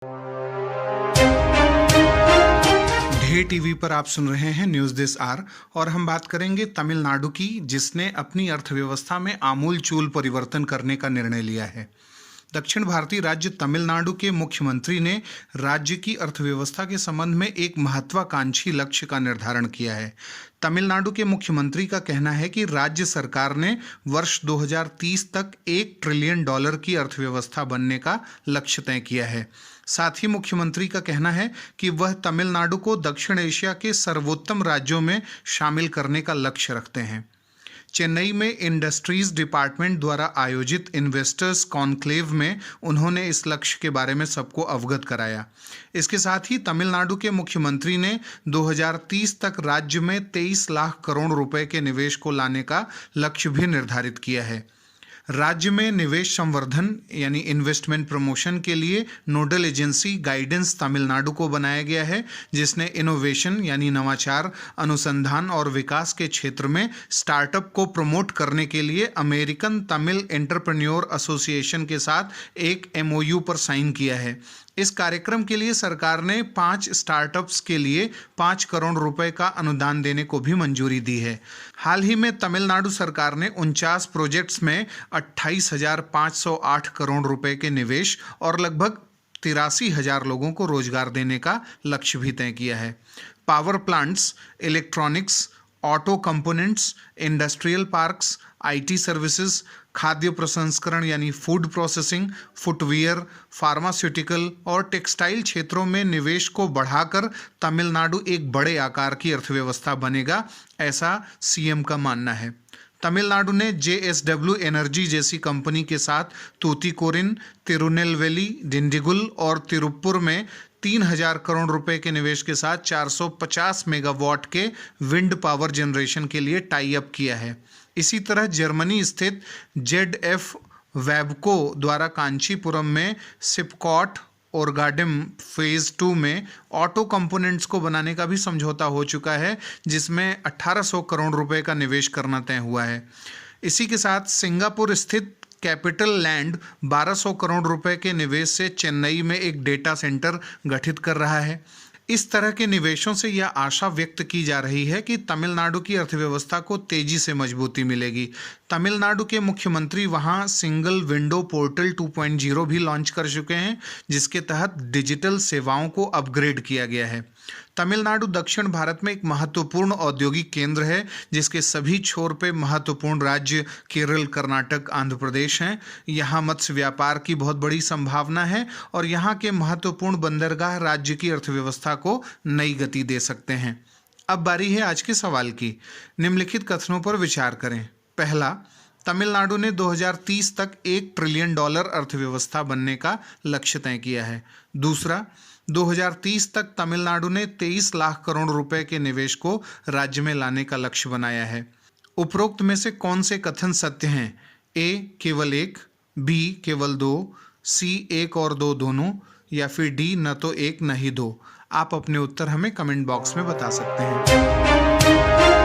ढे TV पर आप सुन रहे हैं न्यूज़ दिस आवर और हम बात करेंगे तमिलनाडु की, जिसने अपनी अर्थव्यवस्था में आमूल-चूल परिवर्तन करने का निर्णय लिया है। दक्षिण भारतीय राज्य तमिलनाडु के मुख्यमंत्री ने राज्य की अर्थव्यवस्था के संबंध में एक महत्वाकांक्षी लक्ष्य का निर्धारण किया है। तमिलनाडु के मुख्यमंत्री का कहना है कि राज्य सरकार ने वर्ष 2030 तक $1 ट्रिलियन की अर्थव्यवस्था बनने का लक्ष्य तय किया है। साथ ही मुख्यमंत्री का कहना है कि वह तमिलनाडु को दक्षिण एशिया के सर्वोत्तम राज्यों में शामिल करने का लक्ष्य रखते हैं। चेन्नई में इंडस्ट्रीज डिपार्टमेंट द्वारा आयोजित इन्वेस्टर्स कॉन्क्लेव में उन्होंने इस लक्ष्य के बारे में सबको अवगत कराया। इसके साथ ही तमिलनाडु के मुख्यमंत्री ने 2030 तक राज्य में 23 लाख करोड़ रुपए के निवेश को लाने का लक्ष्य भी निर्धारित किया है। राज्य में निवेश संवर्धन यानी इन्वेस्टमेंट प्रमोशन के लिए नोडल एजेंसी गाइडेंस तमिलनाडु को बनाया गया है, जिसने इनोवेशन यानी नवाचार, अनुसंधान और विकास के क्षेत्र में स्टार्टअप को प्रमोट करने के लिए अमेरिकन तमिल एंटरप्रेन्योर एसोसिएशन के साथ एक MOU पर साइन किया है। इस कार्यक्रम के लिए सरकार ने 5 स्टार्टअप्स के लिए 5 करोड़ रुपए का अनुदान देने को भी मंजूरी दी है। हाल ही में तमिलनाडु सरकार ने 49 प्रोजेक्ट्स में 28,508 करोड़ रुपए के निवेश और लगभग 83,000 लोगों को रोजगार देने का लक्ष्य भी तय किया है। Power plants, electronics, auto components, industrial parks, IT services, खाद्य प्रसंस्करण यानी फूड प्रोसेसिंग, फुटवियर, फार्मास्यूटिकल और टेक्सटाइल क्षेत्रों में निवेश को बढ़ाकर तमिलनाडु एक बड़े आकार की अर्थव्यवस्था बनेगा, ऐसा CM का मानना है। तमिलनाडु ने JSW एनर्जी जैसी कंपनी के साथ तूतीकोरिन, तिरुनेलवेली, डिंडिगुल और तिरुप्पुर में 3,000 करोड़ रुपए के निवेश के साथ 450 मेगावाट के विंड पावर जनरेशन के लिए टाई अप किया है। इसी तरह जर्मनी स्थित ZF वैबको द्वारा कांचीपुरम में सिपकॉट और गार्डेम फेज 2 में ऑटो कंपोनेंट्स को बनाने का भी समझौता हो चुका है, जिसमें 1800 करोड़ रुपए का निवेश करना तय हुआ है। इसी के साथ सिंगापुर स्थित कैपिटल लैंड 1200 करोड़ रुपए के निवेश से चेन्नई में एक डेटा सेंटर गठित कर रहा है। इस तरह के निवेशों से यह आशा व्यक्त की जा रही है कि तमिलनाडु की अर्थव्यवस्था को तेजी से मजबूती मिलेगी। तमिलनाडु के मुख्यमंत्री वहां सिंगल विंडो पोर्टल 2.0 भी लॉन्च कर चुके हैं, जिसके तहत डिजिटल सेवाओं को अपग्रेड किया गया है। तमिलनाडु दक्षिण भारत में एक महत्वपूर्ण औद्योगिक केंद्र है, जिसके सभी छोर पे महत्वपूर्ण राज्य केरल, कर्नाटक, आंध्र प्रदेश हैं। यहाँ मत्स्य व्यापार की बहुत बड़ी संभावना है और यहाँ के महत्वपूर्ण बंदरगाह राज्य की अर्थव्यवस्था को नई गति दे सकते हैं। अब बारी है आज के सवाल की। निम्नलिखित कथनों पर विचार करें। पहला, तमिलनाडु ने 2030 तक $1 ट्रिलियन अर्थव्यवस्था बनने का लक्ष्य तय किया है। दूसरा, 2030 तक तमिलनाडु ने 23 लाख करोड़ रुपए के निवेश को राज्य में लाने का लक्ष्य बनाया है। उपरोक्त में से कौन से कथन सत्य हैं? A केवल 1, B केवल 2, C 1 और 2 दोनों, या फिर D न तो 1 न ही 2। आप अपने उत्तर हमें कमेंट बॉक्स में बता सकते हैं।